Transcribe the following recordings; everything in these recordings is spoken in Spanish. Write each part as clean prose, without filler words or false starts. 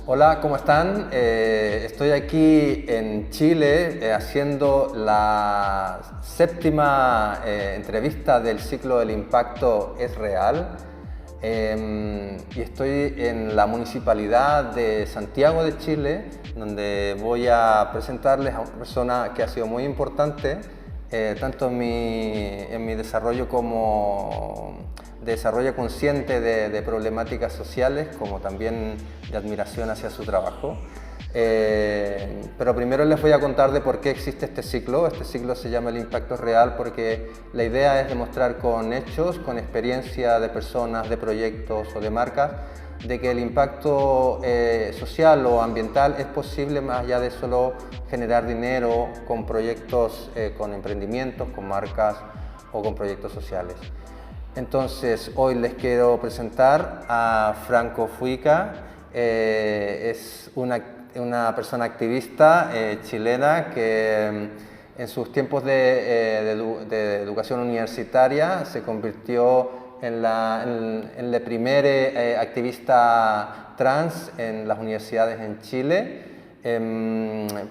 Hola, ¿cómo están? Estoy aquí en Chile haciendo la séptima entrevista del ciclo El impacto es real. Y estoy en la municipalidad de Santiago de Chile, donde voy a presentarles a una persona que ha sido muy importante, tanto en mi desarrollo como desarrollo consciente de problemáticas sociales, como también de admiración hacia su trabajo. Pero primero les voy a contar de por qué existe este ciclo. Este ciclo se llama El impacto es real porque la idea es demostrar con hechos, con experiencia de personas, de proyectos o de marcas, de que el impacto social o ambiental es posible más allá de solo generar dinero con proyectos, con emprendimientos, con marcas o con proyectos sociales. Entonces, hoy les quiero presentar a Franco Fuica. Es una persona activista chilena que en sus tiempos de educación universitaria se convirtió en la primera activista trans en las universidades en Chile.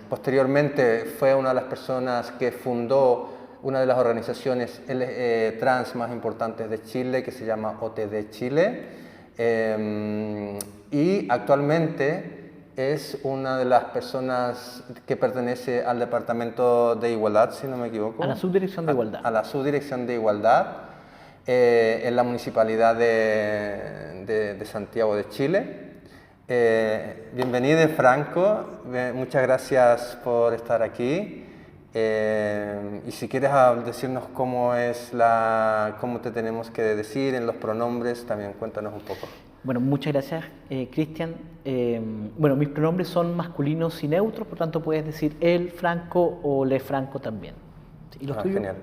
Posteriormente fue una de las personas que fundó una de las organizaciones trans más importantes de Chile, que se llama OTD Chile, y actualmente es una de las personas que pertenece al Departamento de Igualdad, si no me equivoco. A la Subdirección de Igualdad. A la Subdirección de Igualdad en la Municipalidad de Santiago de Chile. Bienvenido, Franco. Muchas gracias por estar aquí. Y si quieres decirnos cómo te tenemos que decir en los pronombres, también cuéntanos un poco. Bueno, muchas gracias, Cristian. Bueno, mis pronombres son masculinos y neutros, por tanto puedes decir él, Franco o le Franco también. ¿Y los tuyos? Genial.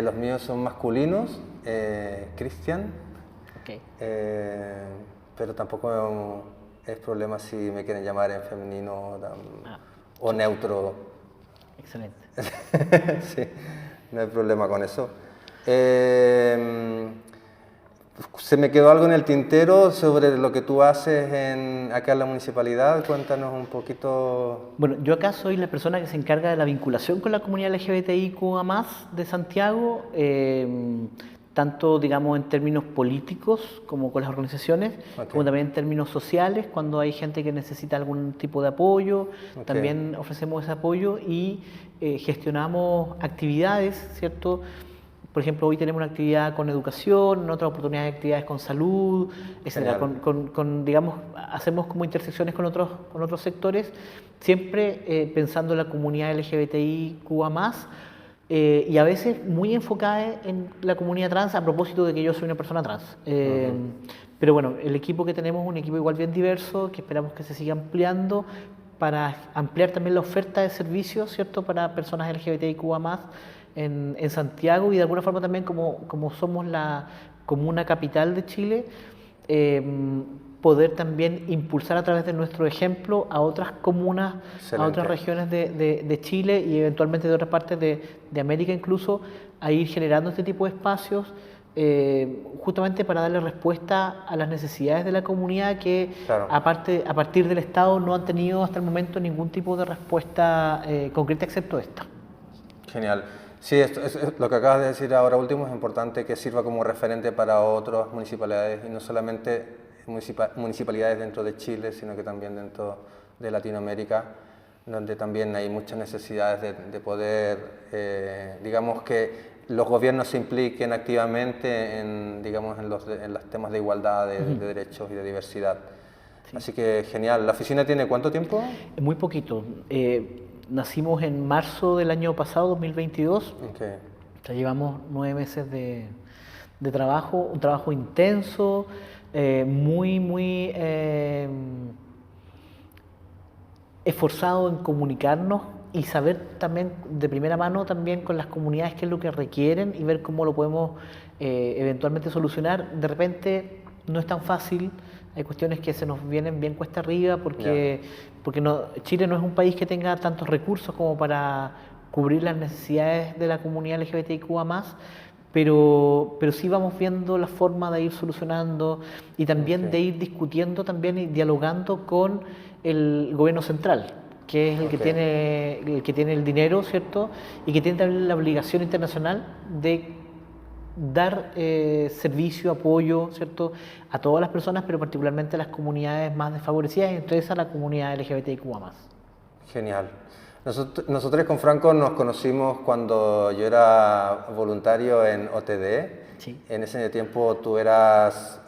Los míos son masculinos, Cristian, Okay. pero tampoco es problema si me quieren llamar en femenino o neutro. Excelente. Sí, no hay problema con eso. Se me quedó algo en el tintero sobre lo que tú haces acá en la municipalidad. Cuéntanos un poquito. Bueno, yo acá soy la persona que se encarga de la vinculación con la comunidad LGBTIQ+, de Santiago, tanto, digamos, en términos políticos como con las organizaciones, como también en términos sociales, cuando hay gente que necesita algún tipo de apoyo, también ofrecemos ese apoyo y gestionamos actividades, ¿cierto? Por ejemplo, hoy tenemos una actividad con educación, en otras oportunidades actividades con salud, etc. Digamos, hacemos como intersecciones con otros sectores, siempre pensando en la comunidad LGBTIQ+, y a veces muy enfocada en la comunidad trans a propósito de que yo soy una persona trans. Pero bueno, el equipo que tenemos es un equipo igual bien diverso, que esperamos que se siga ampliando para ampliar también la oferta de servicios, ¿cierto?, para personas LGBTIQ+, en Santiago, y de alguna forma también como somos la comuna capital de Chile, poder también impulsar a través de nuestro ejemplo a otras comunas, a otras regiones de Chile y eventualmente de otras partes de América incluso, a ir generando este tipo de espacios, justamente para darle respuesta a las necesidades de la comunidad que a partir del Estado no han tenido hasta el momento ningún tipo de respuesta concreta excepto esta. Genial. Sí, lo que acabas de decir ahora último es importante, que sirva como referente para otras municipalidades, y no solamente municipalidades dentro de Chile, sino que también dentro de Latinoamérica, donde también hay muchas necesidades de poder, digamos, que los gobiernos se impliquen activamente en los temas de igualdad, de derechos y de diversidad. Sí. Así que genial. ¿La oficina tiene cuánto tiempo? Muy poquito. Nacimos en marzo del año pasado, 2022. Ya llevamos 9 meses de trabajo, un trabajo intenso, muy esforzado en comunicarnos y saber también de primera mano también con las comunidades qué es lo que requieren y ver cómo lo podemos eventualmente solucionar. De repente no es tan fácil, hay cuestiones que se nos vienen bien cuesta arriba porque Chile no es un país que tenga tantos recursos como para cubrir las necesidades de la comunidad LGBTIQ+, pero sí vamos viendo la forma de ir solucionando y también de ir discutiendo también y dialogando con el gobierno central, que es el que tiene el dinero, ¿cierto? Y que tiene también la obligación internacional de dar servicio, apoyo, ¿cierto? A todas las personas, pero particularmente a las comunidades más desfavorecidas, y entre esas la comunidad LGBTIQ+. Genial. Nosotros con Franco nos conocimos cuando yo era voluntario en OTD. Sí. En ese tiempo tú eras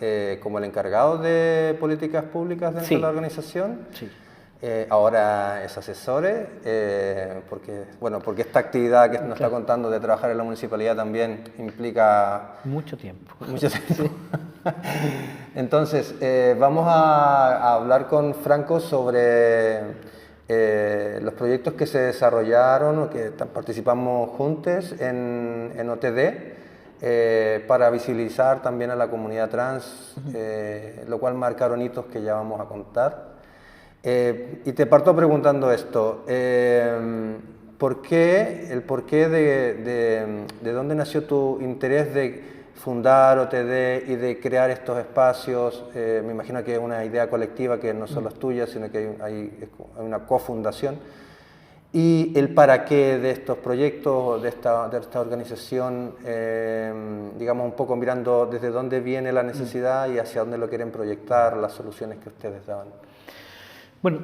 como el encargado de políticas públicas dentro de la organización. Sí. Ahora es asesor, porque esta actividad que nos está contando de trabajar en la municipalidad también implica... Mucho tiempo. Mucho tiempo. Sí. Entonces, vamos a hablar con Franco sobre los proyectos que se desarrollaron o que participamos juntos en OTD para visibilizar también a la comunidad trans, lo cual marcaron hitos que ya vamos a contar. Y te parto preguntando esto, el porqué de dónde nació tu interés de fundar OTD y de crear estos espacios. Me imagino que es una idea colectiva que no solo es tuya, sino que hay una cofundación. Y el para qué de estos proyectos, de esta organización, digamos un poco mirando desde dónde viene la necesidad y hacia dónde lo quieren proyectar, las soluciones que ustedes daban. Bueno,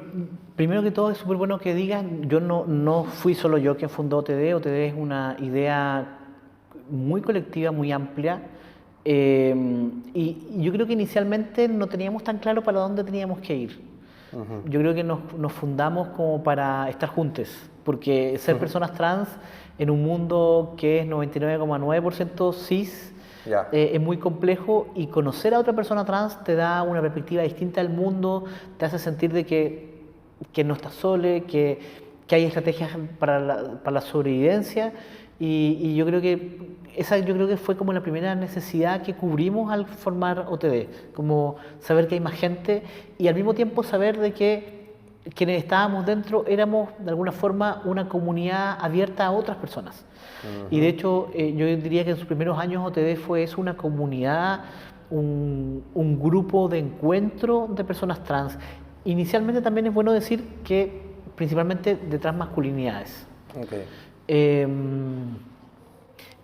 primero que todo es súper bueno que digan, yo no fui solo yo quien fundó OTD. OTD es una idea muy colectiva, muy amplia, y yo creo que inicialmente no teníamos tan claro para dónde teníamos que ir. Yo creo que nos fundamos como para estar juntos, porque ser personas trans en un mundo que es 99,9% cis, es muy complejo, y conocer a otra persona trans te da una perspectiva distinta del mundo, te hace sentir de que no estás solo, que hay estrategias para la sobrevivencia, y yo creo que fue como la primera necesidad que cubrimos al formar OTD, como saber que hay más gente y al mismo tiempo saber de que quienes estábamos dentro éramos de alguna forma una comunidad abierta a otras personas. Y de hecho yo diría que en sus primeros años OTD es una comunidad, un grupo de encuentro de personas trans. Inicialmente también es bueno decir que principalmente de transmasculinidades.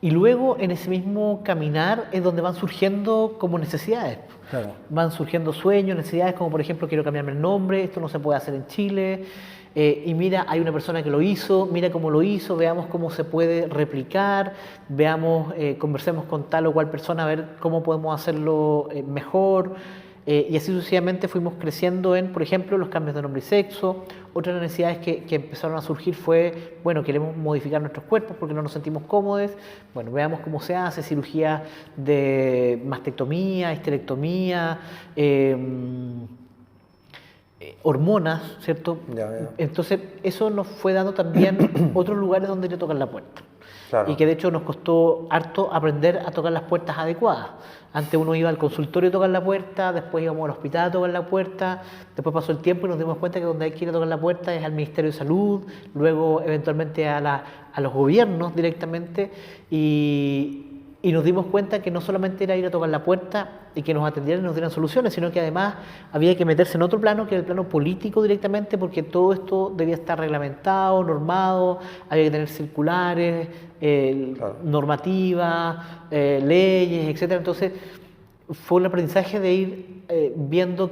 Y luego en ese mismo caminar es donde van surgiendo como necesidades. Claro. Van surgiendo sueños, necesidades como por ejemplo quiero cambiarme el nombre, esto no se puede hacer en Chile, y mira, hay una persona que lo hizo, mira cómo lo hizo, veamos cómo se puede replicar, veamos, conversemos con tal o cual persona a ver cómo podemos hacerlo mejor. Y así sucesivamente fuimos creciendo en, por ejemplo, los cambios de nombre y sexo. Otras necesidades que empezaron a surgir fue, bueno, queremos modificar nuestros cuerpos porque no nos sentimos cómodos. Bueno, veamos cómo se hace, cirugía de mastectomía, histerectomía, hormonas, ¿cierto? Ya. Entonces, eso nos fue dando también otros lugares donde le tocan la puerta. Claro. Y que de hecho nos costó harto aprender a tocar las puertas adecuadas. Antes uno iba al consultorio a tocar la puerta, después íbamos al hospital a tocar la puerta, después pasó el tiempo y nos dimos cuenta que donde hay que ir a tocar la puerta es al Ministerio de Salud, luego eventualmente a los gobiernos directamente, y nos dimos cuenta que no solamente era ir a tocar la puerta y que nos atendieran y nos dieran soluciones, sino que además había que meterse en otro plano, que era el plano político directamente, porque todo esto debía estar reglamentado, normado, había que tener circulares, normativas, leyes, etcétera. Entonces fue un aprendizaje de ir viendo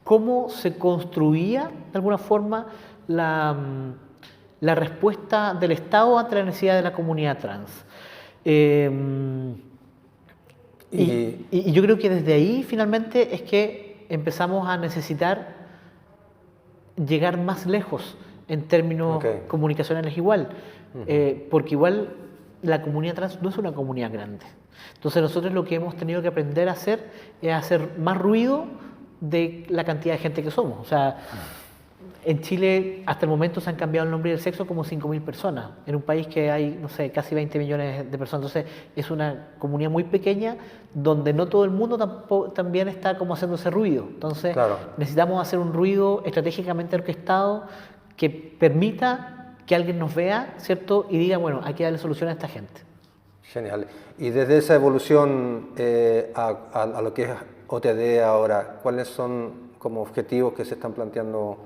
cómo se construía de alguna forma la respuesta del Estado ante la necesidad de la comunidad trans. Y yo creo que desde ahí finalmente es que empezamos a necesitar llegar más lejos en términos comunicacionales igual, porque igual la comunidad trans no es una comunidad grande. Entonces nosotros lo que hemos tenido que aprender a hacer es hacer más ruido de la cantidad de gente que somos. O sea, en Chile hasta el momento se han cambiado el nombre y el sexo como 5.000 personas, en un país que hay, no sé, casi 20 millones de personas. Entonces es una comunidad muy pequeña donde no todo el mundo también está como haciendo ese ruido. Entonces necesitamos hacer un ruido estratégicamente orquestado que permita que alguien nos vea, ¿cierto? Y diga, bueno, hay que darle solución a esta gente. Genial. Y desde esa evolución a lo que es OTD ahora, ¿cuáles son como objetivos que se están planteando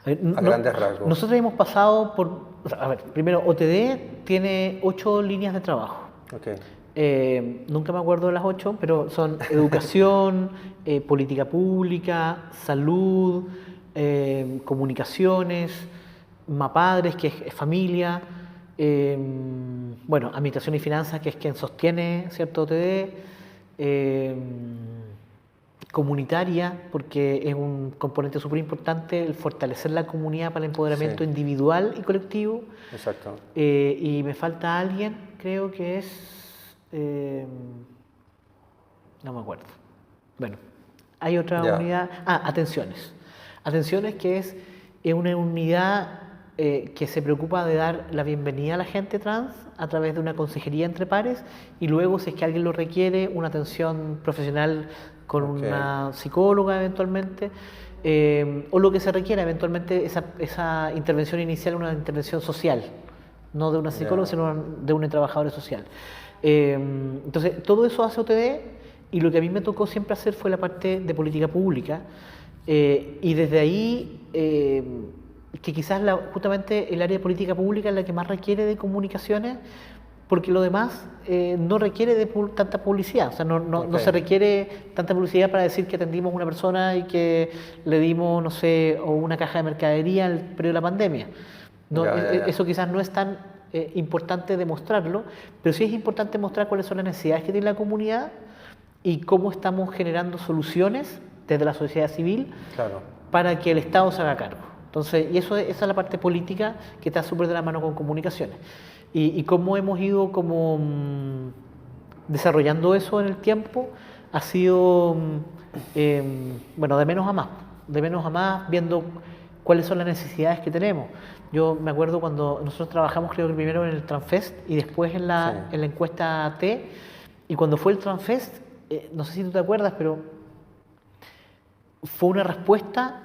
a grandes rasgos? Nosotros hemos pasado por... A ver, primero, OTD tiene 8 líneas de trabajo. Okay. Nunca me acuerdo de las 8, pero son educación, política pública, salud, comunicaciones, MAPADRES, que es familia, bueno, administración y finanzas, que es quien sostiene cierto OTD, comunitaria, porque es un componente súper importante el fortalecer la comunidad para el empoderamiento individual y colectivo. Exacto. Y me falta alguien, creo que es... no me acuerdo. Bueno, hay otra unidad... atenciones. Atenciones, que es una unidad que se preocupa de dar la bienvenida a la gente trans a través de una consejería entre pares, y luego, si es que alguien lo requiere, una atención profesional con una psicóloga eventualmente, o lo que se requiera eventualmente, esa intervención inicial, una intervención social, no de una psicóloga, sino de una trabajadora social. Entonces, todo eso hace OTD, y lo que a mí me tocó siempre hacer fue la parte de política pública, y desde ahí, que quizás justamente el área de política pública es la que más requiere de comunicaciones, porque lo demás no requiere de tanta publicidad, o sea, no se requiere tanta publicidad para decir que atendimos a una persona y que le dimos, no sé, o una caja de mercadería en el periodo de la pandemia. Eso quizás no es tan importante demostrarlo, pero sí es importante mostrar cuáles son las necesidades que tiene la comunidad y cómo estamos generando soluciones desde la sociedad civil para que el Estado se haga cargo. Entonces, esa es la parte política que está súper de la mano con comunicaciones. Y cómo hemos ido como desarrollando eso en el tiempo ha sido, bueno, de menos a más, viendo cuáles son las necesidades que tenemos. Yo me acuerdo cuando nosotros trabajamos, creo que primero en el Transfest y después en la encuesta T, y cuando fue el Transfest, no sé si tú te acuerdas, pero fue una respuesta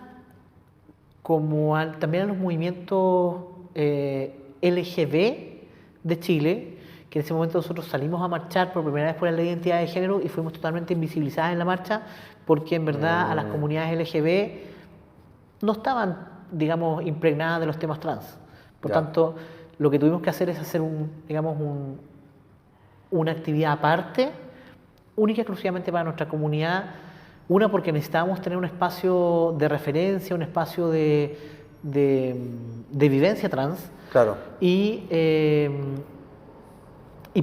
como también a los movimientos LGB de Chile, que en ese momento nosotros salimos a marchar por primera vez por la ley de identidad de género y fuimos totalmente invisibilizadas en la marcha, porque en verdad a las comunidades LGB no estaban, digamos, impregnadas de los temas trans. Por tanto, lo que tuvimos que hacer es hacer una actividad aparte, única y exclusivamente para nuestra comunidad. Una, porque necesitábamos tener un espacio de referencia, un espacio de vivencia trans. Claro. Y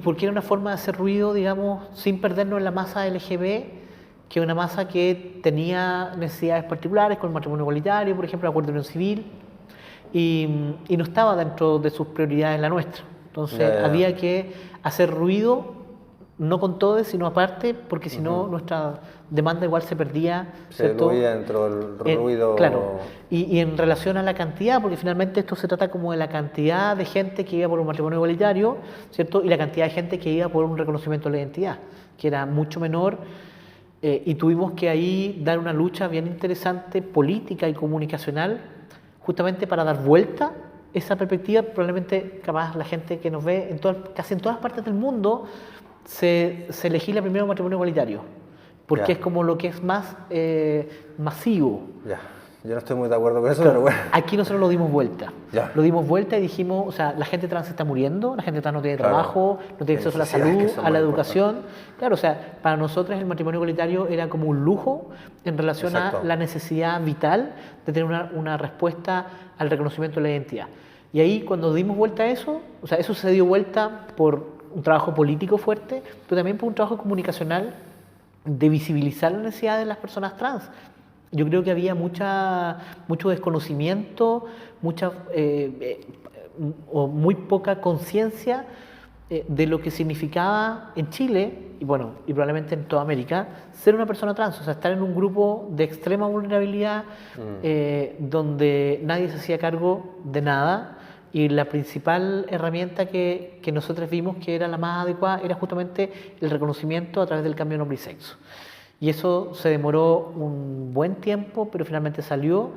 porque era una forma de hacer ruido, digamos, sin perdernos en la masa LGB, que es una masa que tenía necesidades particulares, con el matrimonio igualitario, por ejemplo, el acuerdo de unión civil, y no estaba dentro de sus prioridades la nuestra. Entonces había que hacer ruido, no con todos, sino aparte, porque si no nuestra demanda igual se perdía. Se diluía dentro del ruido. Claro, y en relación a la cantidad, porque finalmente esto se trata como de la cantidad de gente que iba por un matrimonio igualitario, ¿cierto? Y la cantidad de gente que iba por un reconocimiento de la identidad, que era mucho menor, y tuvimos que ahí dar una lucha bien interesante, política y comunicacional, justamente para dar vuelta esa perspectiva. Probablemente, capaz, la gente que nos ve casi en todas partes del mundo se legisla primero un matrimonio igualitario, porque es como lo que es más masivo. Yo no estoy muy de acuerdo con eso, pero bueno. Aquí nosotros lo dimos vuelta. Lo dimos vuelta y dijimos, o sea, la gente trans está muriendo, la gente trans no tiene trabajo, no tiene acceso a la salud, a la educación. Claro, o sea, para nosotros el matrimonio igualitario era como un lujo en relación a la necesidad vital de tener una respuesta al reconocimiento de la identidad. Y ahí, cuando dimos vuelta a eso, o sea, eso se dio vuelta por un trabajo político fuerte, pero también por un trabajo comunicacional de visibilizar la necesidad de las personas trans. Yo creo que había mucho desconocimiento, o muy poca conciencia de lo que significaba en Chile, y bueno, y probablemente en toda América, ser una persona trans, o sea, estar en un grupo de extrema vulnerabilidad, donde nadie se hacía cargo de nada, y la principal herramienta que nosotros vimos que era la más adecuada era justamente el reconocimiento a través del cambio de nombre y sexo. Y eso se demoró un buen tiempo, pero finalmente salió,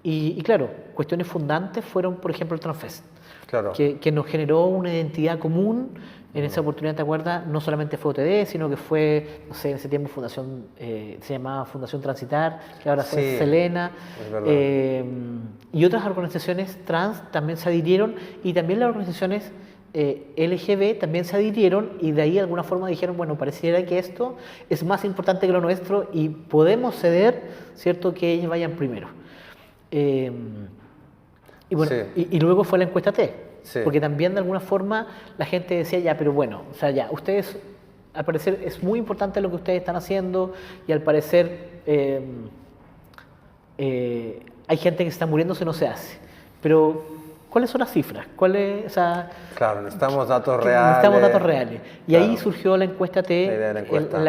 Y claro, cuestiones fundantes fueron, por ejemplo, el Transfest, Claro. que nos generó una identidad común. En esa oportunidad, ¿te acuerdas? No solamente fue OTD, sino que fue, no sé, en ese tiempo Fundación, se llamaba Fundación Transitar, que ahora Sí, fue Selena, es verdad. y otras organizaciones trans también se adhirieron, y también las organizaciones LGB también se adhirieron, y de ahí de alguna forma dijeron, bueno, pareciera que esto es más importante que lo nuestro y podemos ceder, ¿cierto?, que ellos vayan primero. Eh, y bueno, Sí. y luego fue la encuesta T. Sí. Porque también de alguna forma la gente decía, ya, pero bueno, o sea, ya, ustedes, al parecer es muy importante lo que ustedes están haciendo y al parecer hay gente que se está muriendo si no se hace. Pero, ¿cuáles son las cifras? ¿Cuáles, o sea, Claro, necesitamos datos necesitamos datos reales. reales. Y Claro. ahí surgió la encuesta T, La idea de la encuesta. en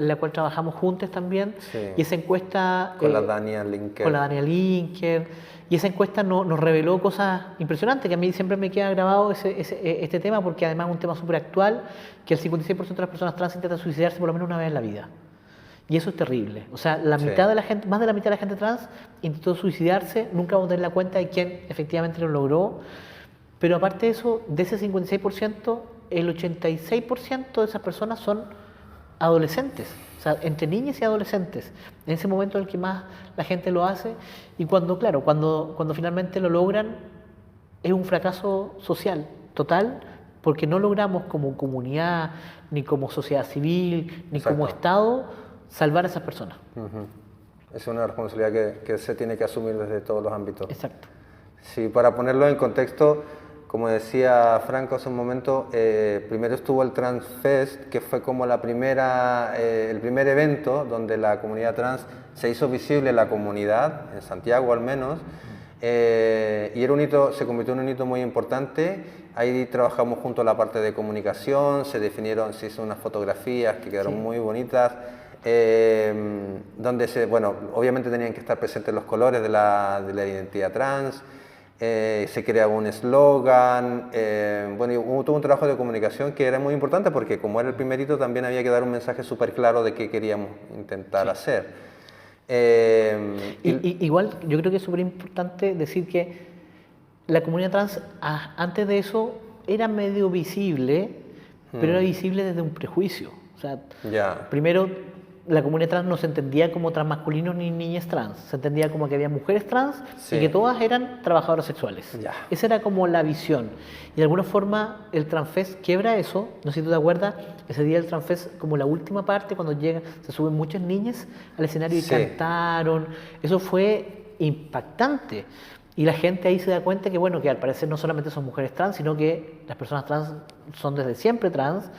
la cual trabajamos juntos también. Sí. Y esa encuesta... Con la Dania Linker. Con la Dania Linker. Y esa encuesta nos reveló cosas impresionantes, que a mí siempre me queda grabado este tema, porque además es un tema súper actual, que el 56% de las personas trans intentan suicidarse por lo menos una vez en la vida. Y eso es terrible. O sea, la Sí. mitad de la gente, más de la mitad de la gente trans intentó suicidarse, nunca vamos a tener la cuenta de quién efectivamente lo logró. Pero aparte de eso, de ese 56%, el 86% de esas personas son adolescentes. O sea, entre niñas y adolescentes. En ese momento en el que más la gente lo hace. Y cuando, claro, cuando finalmente lo logran, es un fracaso social total, porque no logramos como comunidad, ni como sociedad civil, ni Exacto. como Estado, salvar a esas personas. Ujú. Es una responsabilidad que se tiene que asumir desde todos los ámbitos. Exacto. Sí, para ponerlo en contexto, como decía Franco hace un momento, primero estuvo el Transfest, que fue como el primer evento donde la comunidad trans se hizo visible en la comunidad, en Santiago al menos, y era un hito, se convirtió en un hito muy importante. Ahí trabajamos junto a la parte de comunicación, se hizo unas fotografías que quedaron Sí. muy bonitas, donde bueno, obviamente tenían que estar presentes los colores de la identidad trans. Se creaba un eslogan, bueno, y hubo todo un trabajo de comunicación que era muy importante porque como era el primer hito también había que dar un mensaje súper claro de qué queríamos intentar hacer. Igual, yo creo que es súper importante decir que la comunidad trans, antes de eso, era medio visible, pero era visible desde un prejuicio. O sea, Ya. primero, la comunidad trans no se entendía como transmasculinos ni niñas trans, se entendía como que había mujeres trans Sí. y que todas eran trabajadoras sexuales. Ya. Esa era como la visión. Y de alguna forma el Transfest quiebra eso, no sé si tú te acuerdas, ese día el Transfest, como la última parte, cuando se suben muchas niñas al escenario y Sí. cantaron, eso fue impactante. Y la gente ahí se da cuenta que, bueno, que al parecer no solamente son mujeres trans, sino que las personas trans son desde siempre trans.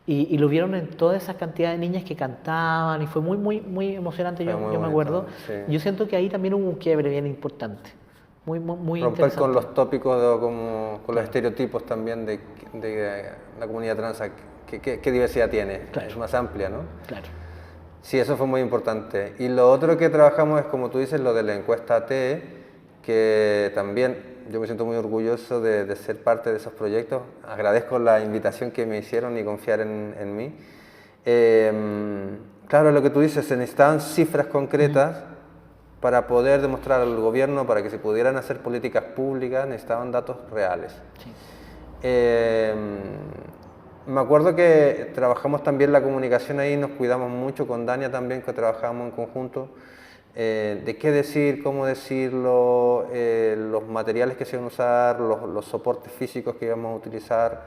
Y lo vieron en toda esa cantidad de niñas que cantaban y fue muy, muy, muy emocionante, Fue yo muy me bonito, acuerdo. sí. Yo siento que ahí también hubo un quiebre bien importante, muy, muy, muy Romper interesante. con los tópicos, con los estereotipos también de la comunidad trans, qué diversidad tiene, Claro. es más amplia, ¿no? Claro. Sí, eso fue muy importante. Y lo otro que trabajamos es, como tú dices, lo de la encuesta T, que también yo me siento muy orgulloso de ser parte de esos proyectos. Agradezco la invitación que me hicieron y confiar en mí. Claro, lo que tú dices, se necesitaban cifras concretas para poder demostrar al gobierno, para que se pudieran hacer políticas públicas, necesitaban datos reales. Sí. Me acuerdo que trabajamos también la comunicación ahí, nos cuidamos mucho con Dania también, que trabajamos en conjunto, de qué decir, cómo decirlo, los materiales que se iban a usar, los soportes físicos que íbamos a utilizar.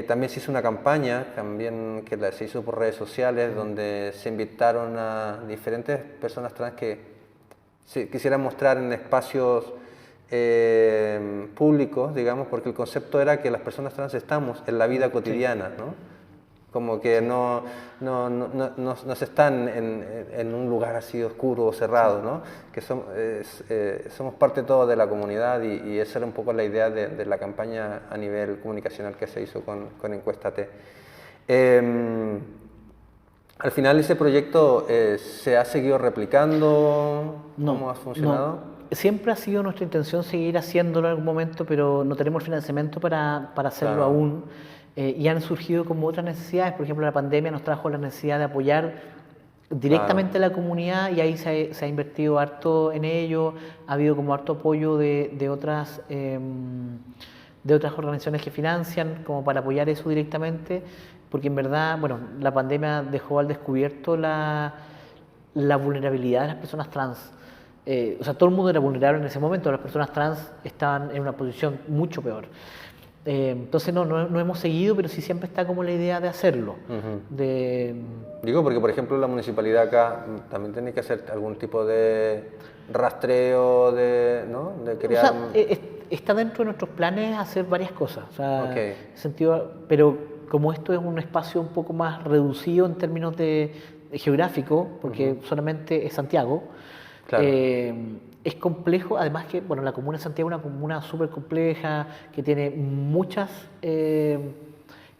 También se hizo una campaña también que se hizo por redes sociales, donde se invitaron a diferentes personas trans que se quisieran mostrar en espacios públicos, digamos, porque el concepto era que las personas trans estamos en la vida cotidiana, ¿no? Como que no se están en un lugar así oscuro o cerrado, ¿no? Que somos parte todos de la comunidad y esa era un poco la idea de la campaña a nivel comunicacional que se hizo con Encuesta T. Al final ese proyecto se ha seguido replicando. ¿Cómo ha funcionado? No. Siempre ha sido nuestra intención seguir haciéndolo en algún momento, pero no tenemos el financiamiento para hacerlo Claro. aún. Y han surgido como otras necesidades. Por ejemplo, la pandemia nos trajo la necesidad de apoyar directamente a la comunidad, y ahí se ha invertido harto en ello, ha habido como harto apoyo de otras organizaciones que financian como para apoyar eso directamente, porque en verdad, bueno, la pandemia dejó al descubierto la vulnerabilidad de las personas trans. O sea, todo el mundo era vulnerable en ese momento, las personas trans estaban en una posición mucho peor. Entonces no hemos seguido, pero sí siempre está como la idea de hacerlo. Digo, porque por ejemplo la municipalidad acá también tiene que hacer algún tipo de rastreo, ¿no? De crear... O sea, está dentro de nuestros planes hacer varias cosas, o sea, pero como esto es un espacio un poco más reducido en términos de geográfico, porque solamente es Santiago, claro. Es complejo, además que, bueno, la comuna de Santiago es una comuna súper compleja, que tiene muchas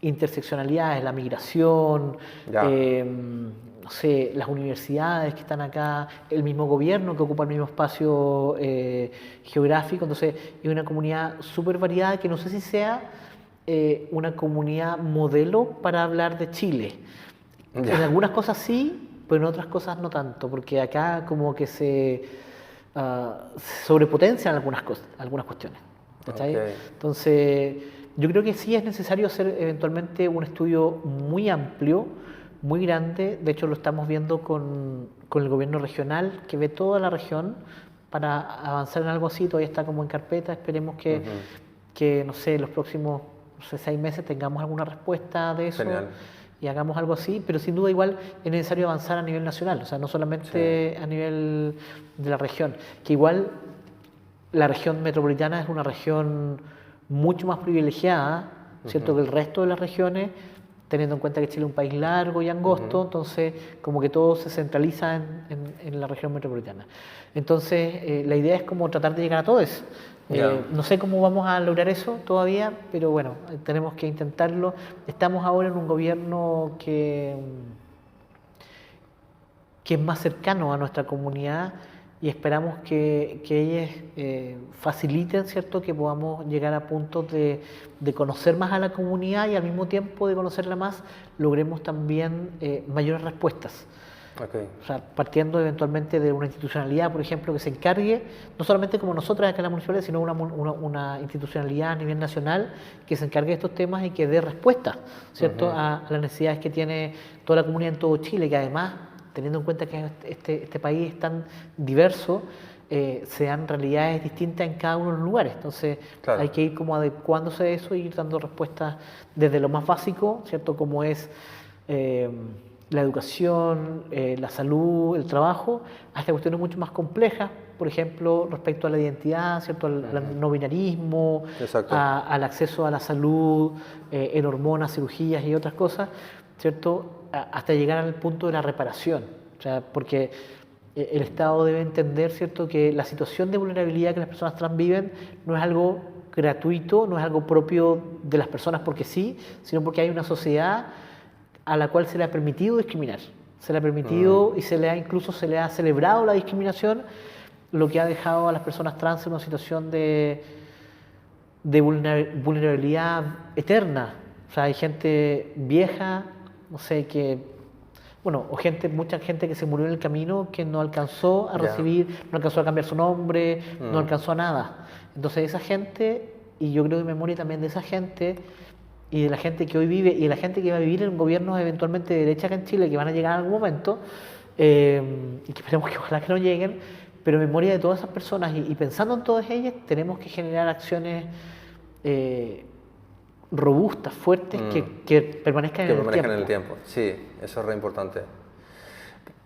interseccionalidades, la migración, no sé, las universidades que están acá, el mismo gobierno que ocupa el mismo espacio geográfico, entonces es una comunidad súper variada que no sé si sea una comunidad modelo para hablar de Chile. En algunas cosas sí, pero en otras cosas no tanto, porque acá como que se sobrepotencian algunas cuestiones. Entonces, yo creo que sí es necesario hacer eventualmente un estudio muy amplio, muy grande. De hecho, lo estamos viendo con el gobierno regional, que ve toda la región, para avanzar en algo así. Todavía está como en carpeta. Esperemos que no sé, los próximos 6 meses tengamos alguna respuesta de eso. Genial. Y hagamos algo así, pero sin duda igual es necesario avanzar a nivel nacional, o sea, no solamente a nivel de la región, que igual la región metropolitana es una región mucho más privilegiada, ¿cierto?, que el resto de las regiones, teniendo en cuenta que Chile es un país largo y angosto, entonces como que todo se centraliza en la región metropolitana. Entonces la idea es como tratar de llegar a todos. No sé cómo vamos a lograr eso todavía, pero bueno, tenemos que intentarlo. Estamos ahora en un gobierno que es más cercano a nuestra comunidad y esperamos que ellos faciliten, ¿cierto?, que podamos llegar a puntos de conocer más a la comunidad y al mismo tiempo de conocerla más, logremos también mayores respuestas. O sea, partiendo eventualmente de una institucionalidad, por ejemplo, que se encargue, no solamente como nosotras acá en la municipalidad, sino una institucionalidad a nivel nacional que se encargue de estos temas y que dé respuesta, ¿cierto?, a las necesidades que tiene toda la comunidad en todo Chile, que además, teniendo en cuenta que este país es tan diverso, se dan realidades distintas en cada uno de los lugares. Entonces, hay que ir como adecuándose a eso y ir dando respuestas desde lo más básico, ¿cierto?, como es la educación, la salud, el trabajo, hasta cuestiones mucho más complejas, por ejemplo, respecto a la identidad, ¿cierto?, al no binarismo, al acceso a la salud, en hormonas, cirugías y otras cosas, ¿cierto?, hasta llegar al punto de la reparación. O sea, porque el Estado debe entender, ¿cierto?, que la situación de vulnerabilidad que las personas trans viven no es algo gratuito, no es algo propio de las personas porque sí, sino porque hay una sociedad a la cual se le ha permitido discriminar, se le ha permitido y incluso se le ha celebrado la discriminación, lo que ha dejado a las personas trans en una situación de vulnerabilidad eterna. O sea, hay gente vieja, no sé, mucha gente que se murió en el camino, que no alcanzó a recibir, no alcanzó a cambiar su nombre, no alcanzó a nada. Entonces esa gente, y yo creo que memoria también de esa gente, y de la gente que hoy vive, y de la gente que va a vivir en gobiernos eventualmente de derecha acá en Chile, que van a llegar en algún momento, y que esperemos que ojalá que no lleguen, pero en memoria de todas esas personas, y pensando en todas ellas, tenemos que generar acciones robustas, fuertes, que permanezcan en el tiempo. Sí, eso es re importante.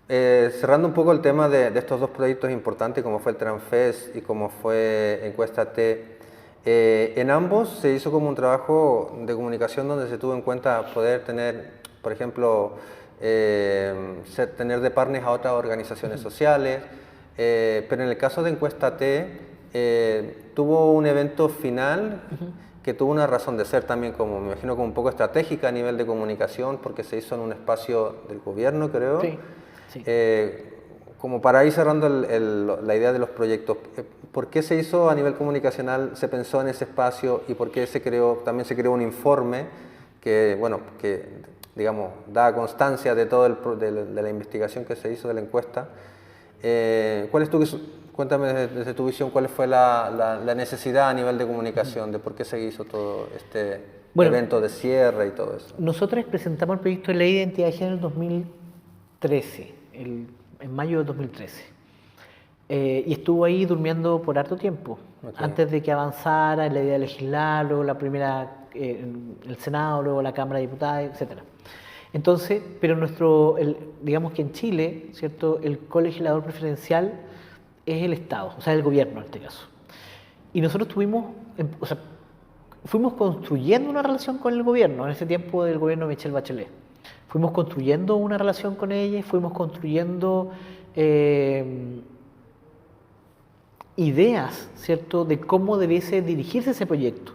Cerrando un poco el tema de estos dos proyectos importantes, como fue el Transfest y como fue Encuéstate, en ambos se hizo como un trabajo de comunicación donde se tuvo en cuenta poder tener, por ejemplo, tener de partners a otras organizaciones sociales, pero en el caso de Encuéstate tuvo un evento final que tuvo una razón de ser también, como me imagino, como un poco estratégica a nivel de comunicación, porque se hizo en un espacio del gobierno, creo. Sí. Como para ir cerrando la idea de los proyectos, ¿por qué se hizo a nivel comunicacional, se pensó en ese espacio y por qué también se creó un informe que digamos, da constancia de todo de la investigación que se hizo, de la encuesta. Cuéntame desde tu visión, ¿cuál fue la necesidad a nivel de comunicación, de por qué se hizo todo este evento de cierre y todo eso? Nosotros presentamos el proyecto de ley de identidad de género en el 2013, en mayo de 2013. Y estuvo ahí durmiendo por harto tiempo, antes de que avanzara en la idea de legislarlo, la primera, el Senado, luego la Cámara de Diputados, etc. Entonces, pero digamos que en Chile, ¿cierto?, el colegislador preferencial es el Estado, o sea, el gobierno en este caso. Y nosotros fuimos construyendo una relación con el gobierno, en ese tiempo del gobierno de Michelle Bachelet. Fuimos construyendo una relación con ella, fuimos construyendo ideas, ¿cierto?, de cómo debiese dirigirse ese proyecto.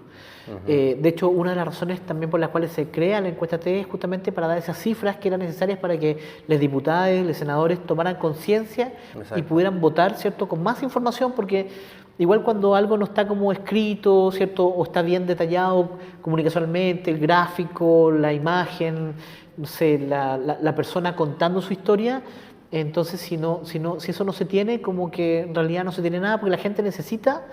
De hecho, una de las razones también por las cuales se crea la encuesta T es justamente para dar esas cifras que eran necesarias para que los diputados, los senadores tomaran conciencia y pudieran votar, ¿cierto?, con más información, porque igual cuando algo no está como escrito, ¿cierto?, o está bien detallado comunicacionalmente, el gráfico, la imagen, no sé, la persona contando su historia, entonces si eso no se tiene, como que en realidad no se tiene nada, porque la gente necesita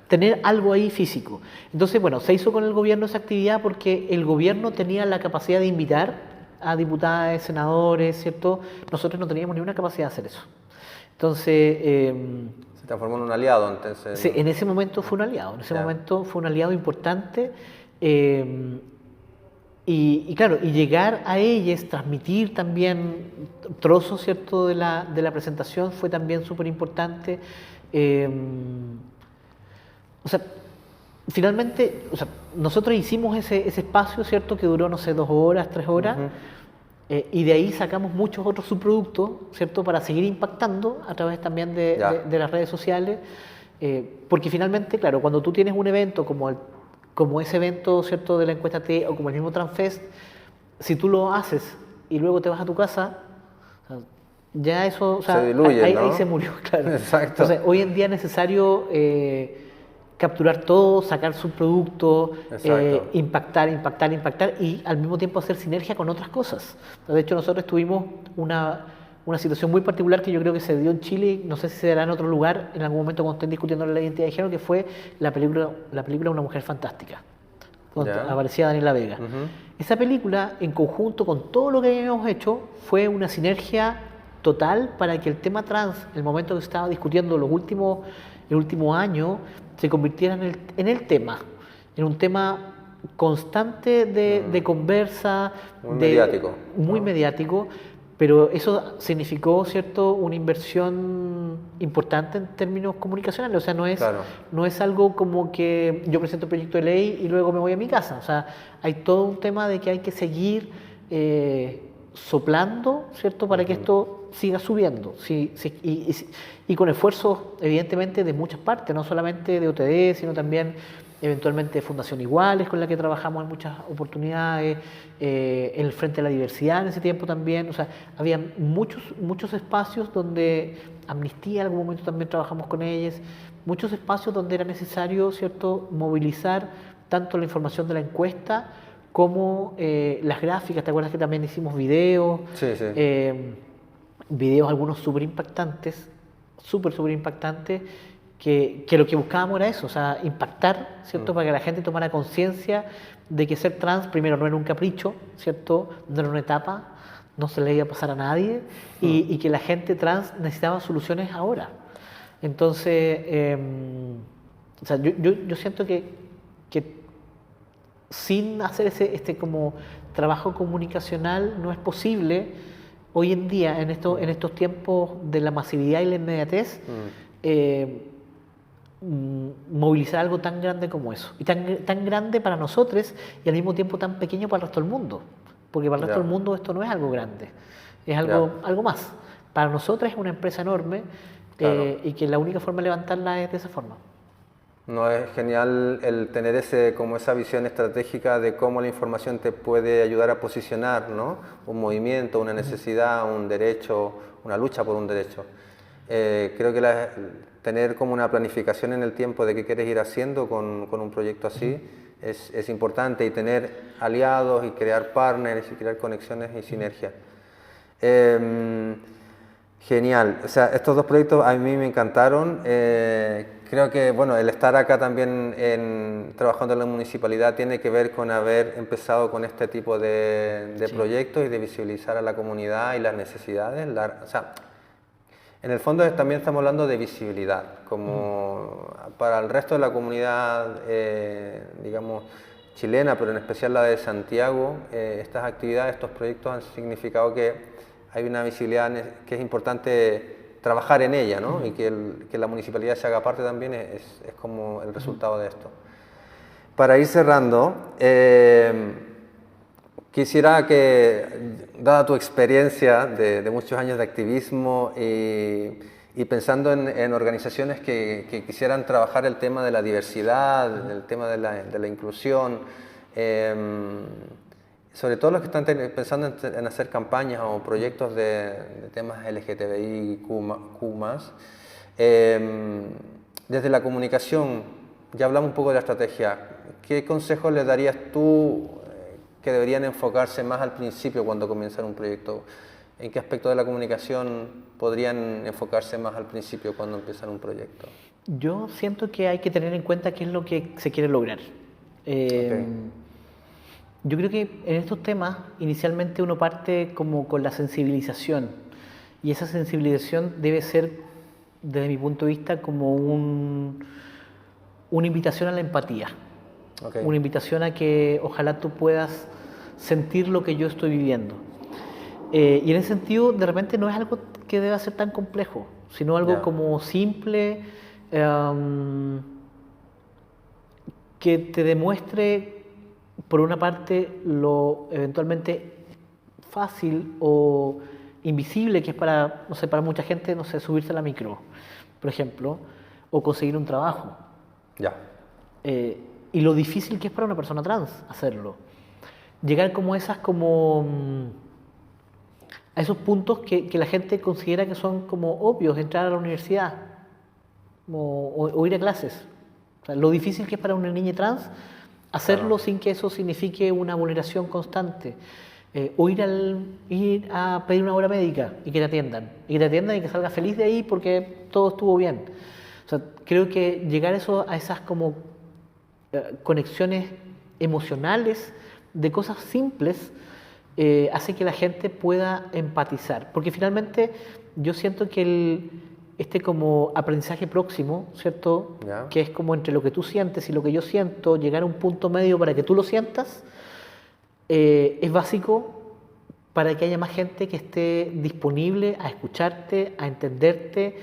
tener algo ahí físico. Entonces, bueno, se hizo con el gobierno esa actividad porque el gobierno tenía la capacidad de invitar a diputados, senadores, ¿cierto? Nosotros no teníamos ninguna capacidad de hacer eso. Entonces... se transformó en un aliado, entonces. Sí, en ese momento fue un aliado, momento fue un aliado importante. Y claro, y llegar a ellas, transmitir también trozos, ¿cierto?, de la presentación fue también súper importante. O sea, finalmente, nosotros hicimos ese espacio, ¿cierto?, que duró, no sé, 2 horas, 3 horas, y de ahí sacamos muchos otros subproductos, ¿cierto?, para seguir impactando a través también de las redes sociales, porque finalmente, claro, cuando tú tienes un evento como ese evento, ¿cierto?, de la encuesta T, o como el mismo Transfest, si tú lo haces y luego te vas a tu casa, ya eso, se diluye, ahí ¿no? se murió, claro. Exacto. Entonces, hoy en día es necesario capturar todo, sacar subproductos, impactar y al mismo tiempo hacer sinergia con otras cosas. De hecho, nosotros tuvimos una situación muy particular que yo creo que se dio en Chile, no sé si se dará en otro lugar en algún momento cuando estén discutiendo la identidad de género, que fue la película Una mujer fantástica, donde aparecía Daniela Vega. Esa película, en conjunto con todo lo que habíamos hecho, fue una sinergia total para que el tema trans, en el momento que se estaba discutiendo el último año, se convirtiera en el tema, en un tema constante de conversa, muy mediático, pero eso significó, ¿cierto?, una inversión importante en términos comunicacionales. O sea, no es algo como que yo presento un proyecto de ley y luego me voy a mi casa. O sea, hay todo un tema de que hay que seguir soplando, ¿cierto?, para que esto siga subiendo. Y con esfuerzos, evidentemente, de muchas partes, no solamente de OTD, sino también eventualmente de Fundación Iguales, con la que trabajamos en muchas oportunidades, en el Frente de la Diversidad en ese tiempo también. O sea, había muchos espacios donde Amnistía en algún momento también trabajamos con ellos, muchos espacios donde era necesario, ¿cierto?, movilizar tanto la información de la encuesta como las gráficas. ¿Te acuerdas que también hicimos videos? Sí. Videos algunos súper impactantes, que lo que buscábamos era eso, o sea, impactar, ¿cierto?, para que la gente tomara conciencia de que ser trans, primero, no era un capricho, ¿cierto?, no era una etapa, no se le iba a pasar a nadie, y que la gente trans necesitaba soluciones ahora. Entonces, o sea, yo siento que sin hacer este como trabajo comunicacional no es posible hoy en día, en estos tiempos de la masividad y la inmediatez, movilizar algo tan grande como eso, y tan grande para nosotros y al mismo tiempo tan pequeño para el resto del mundo, porque para el resto del mundo esto no es algo grande, es algo más. Para nosotros es una empresa enorme, y que la única forma de levantarla es de esa forma. No, es genial el tener esa visión estratégica de cómo la información te puede ayudar a posicionar, ¿no?, un movimiento, una necesidad, un derecho, una lucha por un derecho. Creo que tener como una planificación en el tiempo de qué quieres ir haciendo con un proyecto así es importante, y tener aliados y crear partners y crear conexiones y sinergias. Genial, o sea, estos dos proyectos a mí me encantaron. Creo que bueno, el estar acá también trabajando en la municipalidad tiene que ver con haber empezado con este tipo de proyectos y de visibilizar a la comunidad y las necesidades. O sea, en el fondo también estamos hablando de visibilidad, como para el resto de la comunidad, digamos, chilena, pero en especial la de Santiago, estas actividades, estos proyectos han significado que hay una visibilidad que es importante trabajar en ella, ¿no? Y que la municipalidad se haga parte también es como el resultado de esto. Para ir cerrando, quisiera que, dada tu experiencia de muchos años de activismo y pensando en organizaciones que quisieran trabajar el tema de la diversidad, el tema de la inclusión, sobre todo los que están pensando en hacer campañas o proyectos de temas LGTBIQ+, desde la comunicación, ya hablamos un poco de la estrategia, ¿qué consejos le darías tú que deberían enfocarse más al principio cuando comienzan un proyecto? ¿En qué aspecto de la comunicación podrían enfocarse más al principio cuando empiezan un proyecto? Yo siento que hay que tener en cuenta qué es lo que se quiere lograr. Yo creo que en estos temas inicialmente uno parte como con la sensibilización, y esa sensibilización debe ser, desde mi punto de vista, como una invitación a la empatía, una invitación a que ojalá tú puedas sentir lo que yo estoy viviendo. Y en ese sentido, de repente no es algo que deba ser tan complejo, sino algo como simple, que te demuestre, por una parte, lo eventualmente fácil o invisible que es para, no sé, para mucha gente, no sé, subirse a la micro, por ejemplo, o conseguir un trabajo. Y lo difícil que es para una persona trans hacerlo. Llegar como a esos puntos que la gente considera que son como obvios, entrar a la universidad o ir a clases. O sea, lo difícil que es para una niña trans hacerlo sin que eso signifique una vulneración constante. O ir a pedir una hora médica y que te atiendan. Y que salgas feliz de ahí porque todo estuvo bien. O sea, creo que llegar a esas como conexiones emocionales de cosas simples hace que la gente pueda empatizar. Porque finalmente yo siento que este como aprendizaje próximo, ¿cierto? Que es como entre lo que tú sientes y lo que yo siento, llegar a un punto medio para que tú lo sientas, es básico para que haya más gente que esté disponible a escucharte, a entenderte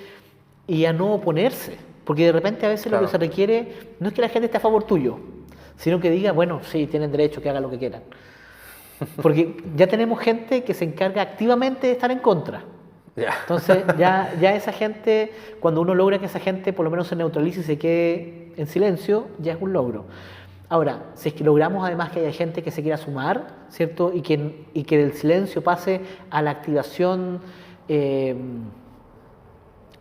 y a no oponerse. Porque de repente a veces lo que se requiere no es que la gente esté a favor tuyo, sino que diga, bueno, sí, tienen derecho, que hagan lo que quieran. Porque ya tenemos gente que se encarga activamente de estar en contra. Entonces ya esa gente, cuando uno logra que esa gente por lo menos se neutralice y se quede en silencio, ya es un logro. Ahora, si es que logramos además que haya gente que se quiera sumar, ¿cierto? Y que del silencio pase a la activación,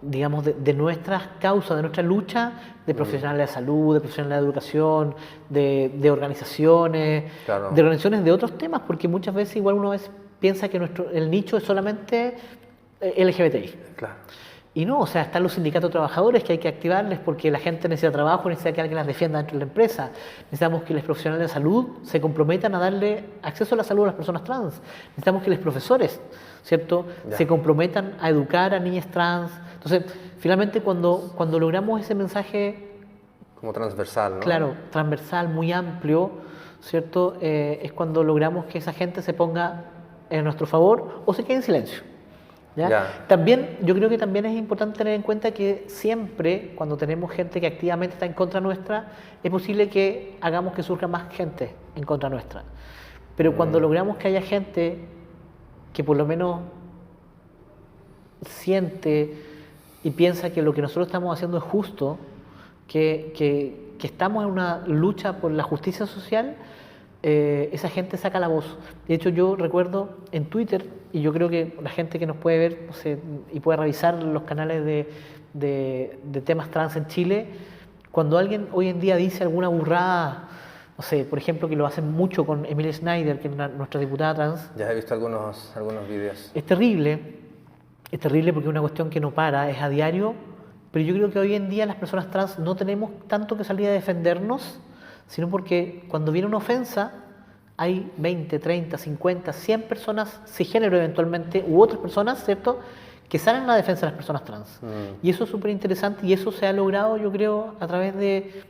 digamos, de nuestras causas, de nuestra lucha, de profesionales de salud, de profesionales de educación, de organizaciones, de organizaciones de otros temas, porque muchas veces igual uno piensa que el nicho es solamente LGBTI. Y no, o sea, están los sindicatos de trabajadores que hay que activarles porque la gente necesita trabajo, necesita que alguien las defienda dentro de la empresa. Necesitamos que los profesionales de salud se comprometan a darle acceso a la salud a las personas trans. Necesitamos que los profesores, ¿cierto?, se comprometan a educar a niñas trans. Entonces, finalmente, cuando logramos ese mensaje... Como transversal, ¿no? Claro, transversal, muy amplio, ¿cierto?, es cuando logramos que esa gente se ponga en nuestro favor o se quede en silencio. También, yo creo que también es importante tener en cuenta que siempre, cuando tenemos gente que activamente está en contra nuestra, es posible que hagamos que surja más gente en contra nuestra. Pero cuando logramos que haya gente que por lo menos siente y piensa que lo que nosotros estamos haciendo es justo, que estamos en una lucha por la justicia social, esa gente saca la voz. De hecho, yo recuerdo en Twitter, y yo creo que la gente que nos puede ver, no sé, y puede revisar los canales de temas trans en Chile, cuando alguien hoy en día dice alguna burrada no sé, por ejemplo, que lo hacen mucho con Emilia Schneider, que es nuestra diputada trans. Ya he visto algunos vídeos. Es terrible porque es una cuestión que no para, es a diario, pero yo creo que hoy en día las personas trans no tenemos tanto que salir a defendernos, sino porque cuando viene una ofensa hay 20, 30, 50, 100 personas, cisgénero eventualmente, u otras personas, ¿cierto?, que salen a la defensa de las personas trans. Y eso es súper interesante y eso se ha logrado, yo creo, a través de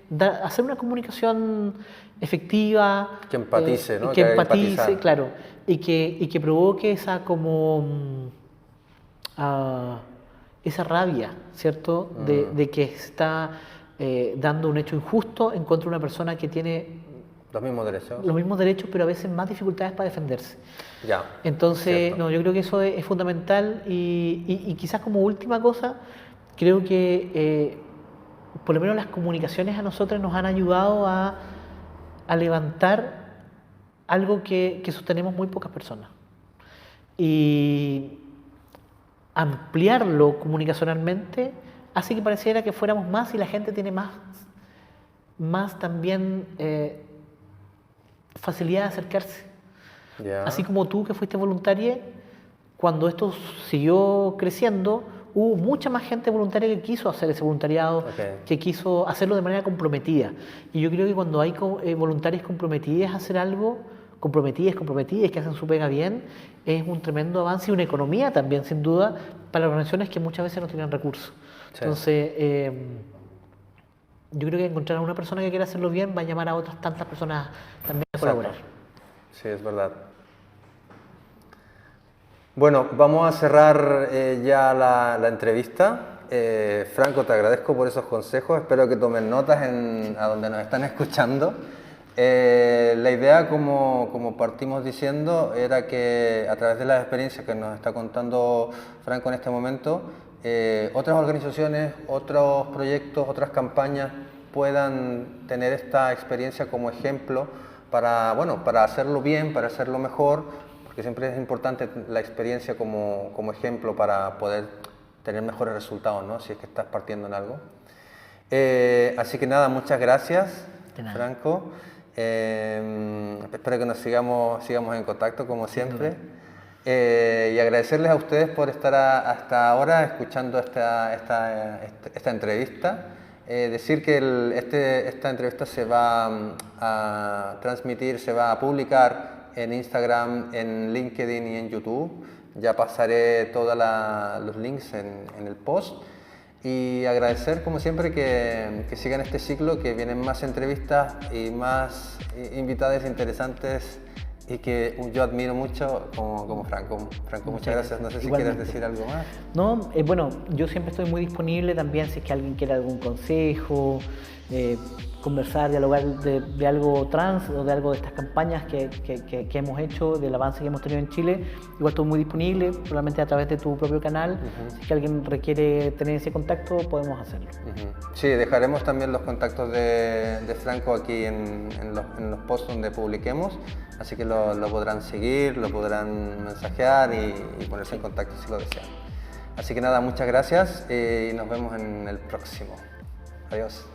hacer una comunicación efectiva. Que empatice, ¿no? Que empatice, claro, y que provoque esa como... esa rabia, ¿cierto?, de que se está dando un hecho injusto en contra de una persona que tiene los mismos derechos, pero a veces más dificultades para defenderse. Ya. Entonces, no, yo creo que eso es fundamental y quizás como última cosa, creo que por lo menos las comunicaciones a nosotros nos han ayudado a levantar algo que sostenemos muy pocas personas. Y ampliarlo comunicacionalmente hace que pareciera que fuéramos más y la gente tiene más también facilidad de acercarse. Yeah. Así como tú que fuiste voluntaria, cuando esto siguió creciendo, hubo mucha más gente voluntaria que quiso hacer ese voluntariado, que quiso hacerlo de manera comprometida. Y yo creo que cuando hay voluntarias comprometidas a hacer algo, comprometidas, que hacen su pega bien, es un tremendo avance y una economía también, sin duda, para las organizaciones que muchas veces no tienen recursos. Sí. Entonces, yo creo que encontrar a una persona que quiera hacerlo bien va a llamar a otras tantas personas también a colaborar. Sí, es verdad. Bueno, vamos a cerrar ya la entrevista. Franco, te agradezco por esos consejos. Espero que tomen notas a donde nos están escuchando. La idea, como partimos diciendo, era que a través de las experiencias que nos está contando Franco en este momento, otras organizaciones, otros proyectos, otras campañas puedan tener esta experiencia como ejemplo para hacerlo bien, para hacerlo mejor, porque siempre es importante la experiencia como ejemplo para poder tener mejores resultados, ¿no?, si es que estás partiendo en algo. Así que nada, muchas gracias, Franco. Espero que nos sigamos en contacto como siempre. Y agradecerles a ustedes por estar hasta ahora escuchando esta entrevista. Decir que esta entrevista se va a transmitir, se va a publicar en Instagram, en LinkedIn y en YouTube. Ya pasaré todos los links en el post. Y agradecer, como siempre, que sigan este ciclo, que vienen más entrevistas y más invitados interesantes y que yo admiro mucho como Franco. Franco, muchas gracias. No sé si quieres decir algo más. No, bueno, yo siempre estoy muy disponible también si es que alguien quiere algún consejo, conversar, dialogar de algo trans o de algo de estas campañas que hemos hecho, del avance que hemos tenido en Chile. Igual estoy muy disponible, probablemente a través de tu propio canal. Si es que alguien requiere tener ese contacto, podemos hacerlo. Sí, dejaremos también los contactos de Franco aquí en los posts donde publiquemos, así que lo podrán seguir, lo podrán mensajear y ponerse en contacto si lo desean. Así que nada, muchas gracias y nos vemos en el próximo. Adiós.